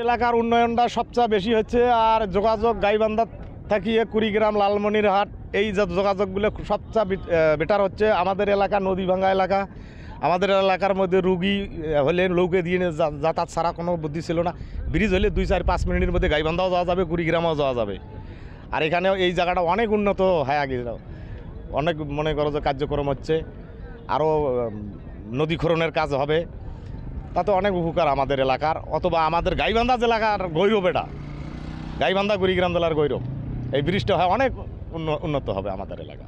এলাকার উন্নয়নটা সবচেয়ে বেশি হচ্ছে, আর যোগাযোগ গাইবান্ধা থাকিয়ে কুড়িগ্রাম লালমনিরহাট এই যে যোগাযোগগুলো সবচেয়ে বেটার হচ্ছে। আমাদের এলাকা নদী ভাঙ্গা এলাকা, আমাদের এলাকার মধ্যে রুগী হলে নৌকে দিয়ে যাতায়াত ছাড়া কোনো বুদ্ধি ছিল না। ব্রিজ হলে 2-4-5 মিনিটের মধ্যে গাইবান্ধাও যাওয়া যাবে, কুড়িগ্রামও যাওয়া যাবে। আর এখানেও এই জায়গাটা অনেক উন্নত হয়ে গেল, অনেক মনে করো যে কার্যক্রম হচ্ছে, আরও নদী খননের কাজ হবে, তাতে অনেক উপকার আমাদের এলাকার, অথবা আমাদের গাইবান্ধা জেলার গৌরব। এটা গাইবান্ধা কুড়িগ্রাম জেলার গৌরব। এই ব্রিজটা হয় অনেক উন্নত হবে আমাদের এলাকা।